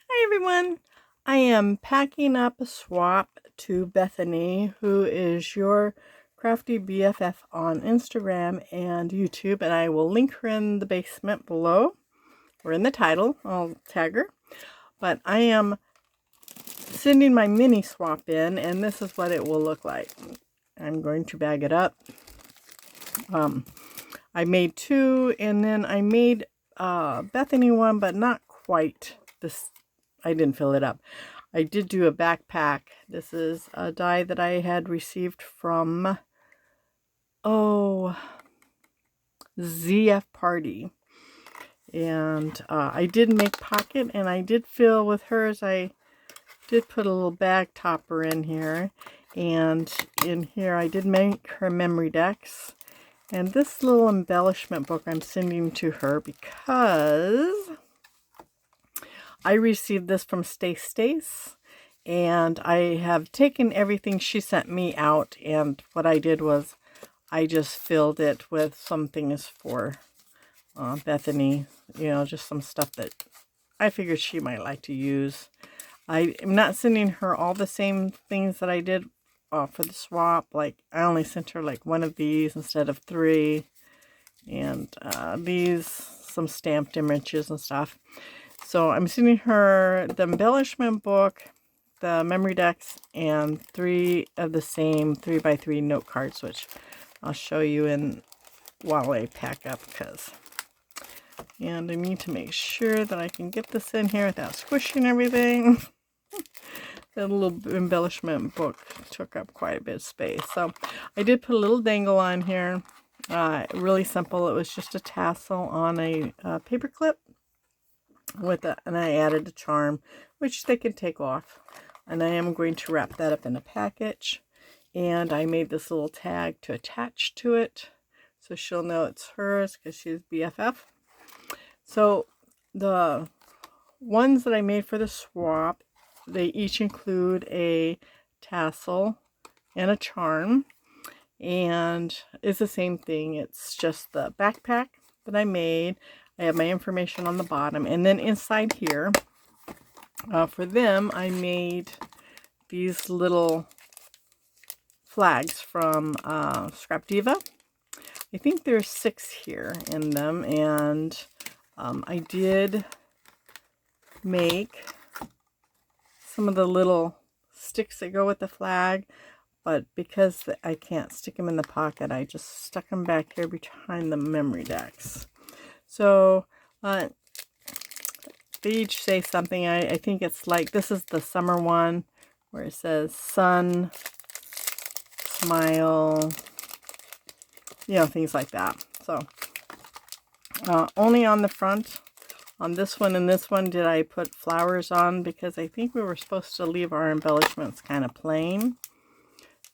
Hi everyone. I am packing up a swap to Bethany, who is your crafty BFF on Instagram and YouTube, and I will link her in the basement below or in the title. I'll tag her. But I am sending my mini swap in, and this is what it will look like. I'm going to bag it up. I made two, and then I made Bethany one, but not quite this. I didn't fill it up. I did do a backpack. This is a die that I had received from, ZF Party. And I did make pocket, and I did fill with hers. I did put a little bag topper in here. And in here I did make her memory decks. And this little embellishment book I'm sending to her because I received this from Stace, and I have taken everything she sent me out, and what I did was I just filled it with some things for Bethany, just some stuff that I figured she might like to use. I am not sending her all the same things that I did for the swap. Like, I only sent her like one of these instead of three, and these, some stamped images and stuff. So I'm sending her the embellishment book, the memory decks, and 3 of the same 3x3 note cards, which I'll show you while I pack up, and I need to make sure that I can get this in here without squishing everything. That little embellishment book took up quite a bit of space. So I did put a little dangle on here. Really simple. It was just a tassel on a paper clip and I added a charm, which they can take off. And I am going to wrap that up in a package. And I made this little tag to attach to it, so she'll know it's hers because she's BFF. So the ones that I made for the swap, they each include a tassel and a charm, and it's the same thing. It's just the backpack that I made. I have my information on the bottom, and then inside here, for them, I made these little flags from Scrap Diva. I think there's 6 here in them, and I did make some of the little sticks that go with the flag, but because I can't stick them in the pocket, I just stuck them back here behind the memory decks. So they each say something. I think it's like, this is the summer one where it says sun, smile, things like that. So only on the front, on this one and this one, did I put flowers on, because I think we were supposed to leave our embellishments kind of plain.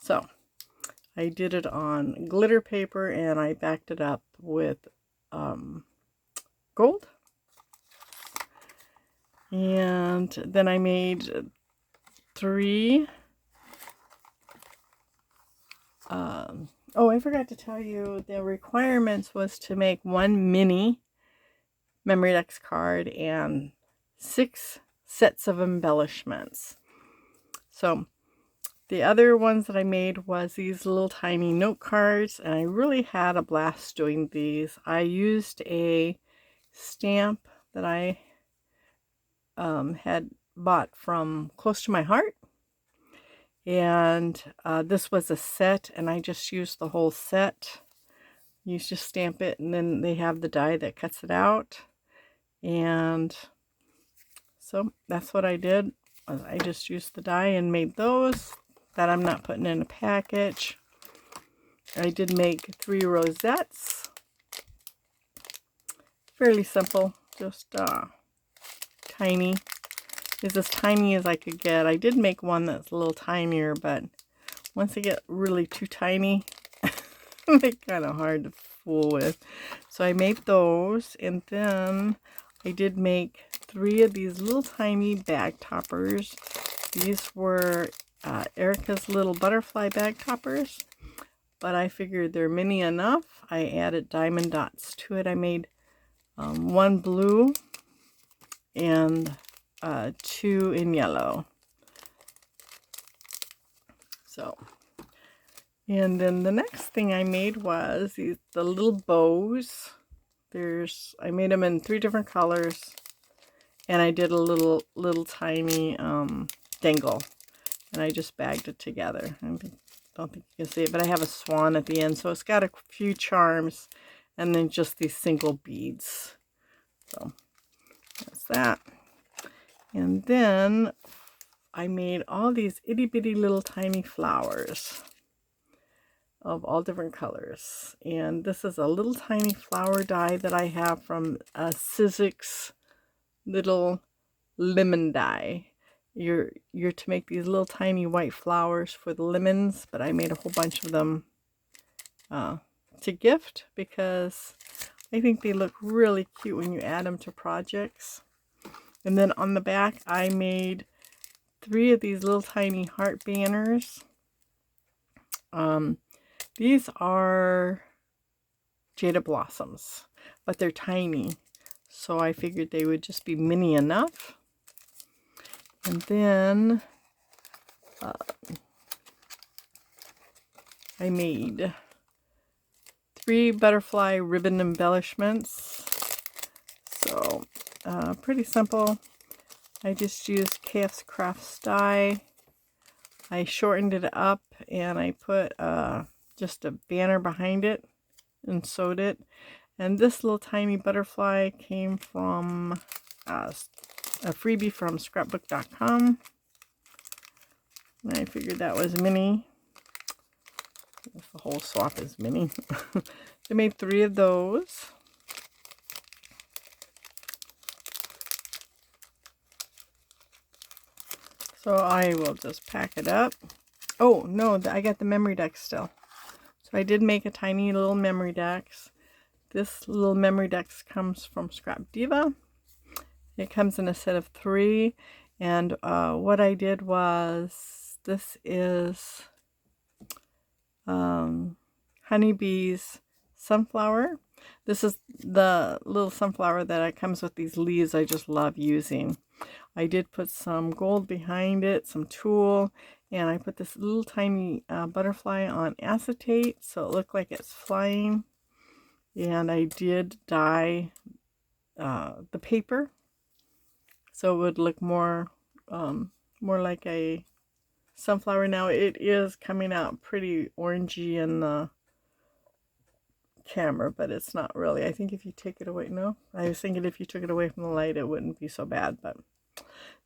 So I did it on glitter paper, and I backed it up with gold. And then I made 3. I forgot to tell you, the requirements was to make 1 mini memory decks card and 6 sets of embellishments. So the other ones that I made was these little tiny note cards, and I really had a blast doing these. I used a stamp that I had bought from Close to My Heart, and this was a set, and I just used the whole set. You just stamp it, and then they have the die that cuts it out. And so that's what I did. I just used the die and made those that I'm not putting in a package. I did make 3 rosettes. Fairly simple, just tiny. Is as tiny as I could get. I did make one that's a little tinier, but once they get really too tiny, they're kind of hard to fool with. So I made those, and then I did make 3 of these little tiny bag toppers. These were Erica's little butterfly bag toppers, but I figured they're mini enough. I added diamond dots to it. I made 1 blue and 2 in yellow. So, and then the next thing I made was the little bows. I made them in 3 different colors, and I did a little tiny dangle, and I just bagged it together. I don't think you can see it, but I have a swan at the end, so it's got a few charms, and then just these single beads. So that's that. And then I made all these itty bitty little tiny flowers of all different colors. And this is a little tiny flower die that I have from Sizzix little lemon die. You're to make these little tiny white flowers for the lemons, but I made a whole bunch of them to gift because I think they look really cute when you add them to projects. And then on the back, I made 3 of these little tiny heart banners. These are Jada Blossoms, but they're tiny, so I figured they would just be mini enough. And then I made 3 butterfly ribbon embellishments. So pretty simple. I just used KF's Crafts die. I shortened it up and I put just a banner behind it and sewed it. And this little tiny butterfly came from a freebie from scrapbook.com. And I figured that was mini. The whole swap is mini. I made 3 of those. So I will just pack it up. Oh, no, I got the memory decks still. So I did make a tiny little memory decks. This little memory decks comes from Scrap Diva. It comes in a set of 3. And what I did was, this is Honeybee's sunflower. This is the little sunflower that comes with these leaves I just love using. I did put some gold behind it, some tulle, and I put this little tiny butterfly on acetate so it looked like it's flying. And I did dye the paper so it would look more like a sunflower. Now it is coming out pretty orangey in the camera, but it's not really. I think if you take it away, no, I was thinking if you took it away from the light it wouldn't be so bad. But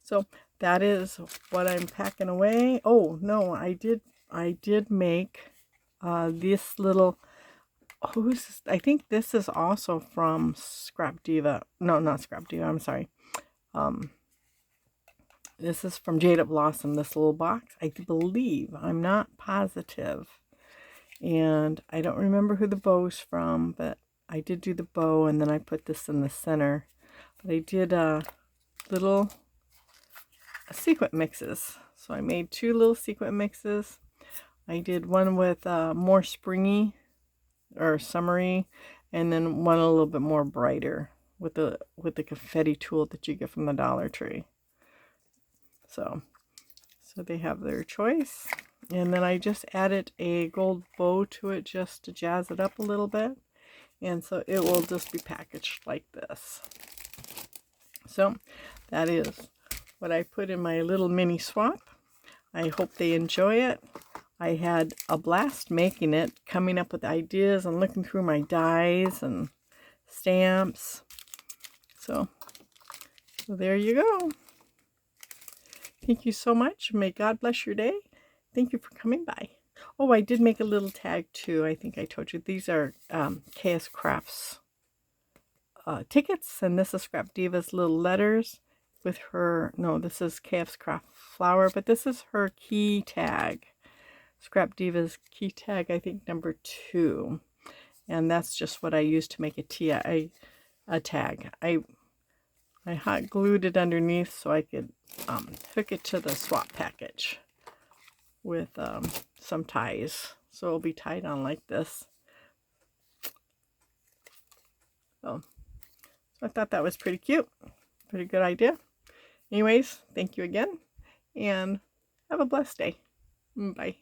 so that is what I'm packing away. Oh no, I did make this little, I think this is also from Scrap Diva. No, not Scrap Diva, I'm sorry. This is from Jada Blossom, this little box, I believe. I'm not positive. And I don't remember who the bow's from, but I did do the bow, and then I put this in the center. But I did little sequin mixes. So I made 2 little sequin mixes. I did one with more springy or summery, and then one a little bit more brighter with the confetti tulle that you get from the Dollar Tree. So they have their choice. And then I just added a gold bow to it just to jazz it up a little bit. And so it will just be packaged like this. So that is what I put in my little mini swap. I hope they enjoy it. I had a blast making it, coming up with ideas and looking through my dies and stamps. So there you go. Thank you so much. May God bless your day. Thank you for coming by. Oh, I did make a little tag too. I think I told you. These are KS Crafts tickets, and this is Scrap Diva's little letters with her, no, this is KF's Craft Flower, but this is her key tag. Scrap Diva's key tag, I think number 2. And that's just what I used to make a tag. I hot glued it underneath so I could hook it to the swap package with some ties. So it'll be tied on like this. So I thought that was pretty cute. Pretty good idea. Anyways, thank you again, and have a blessed day. Bye.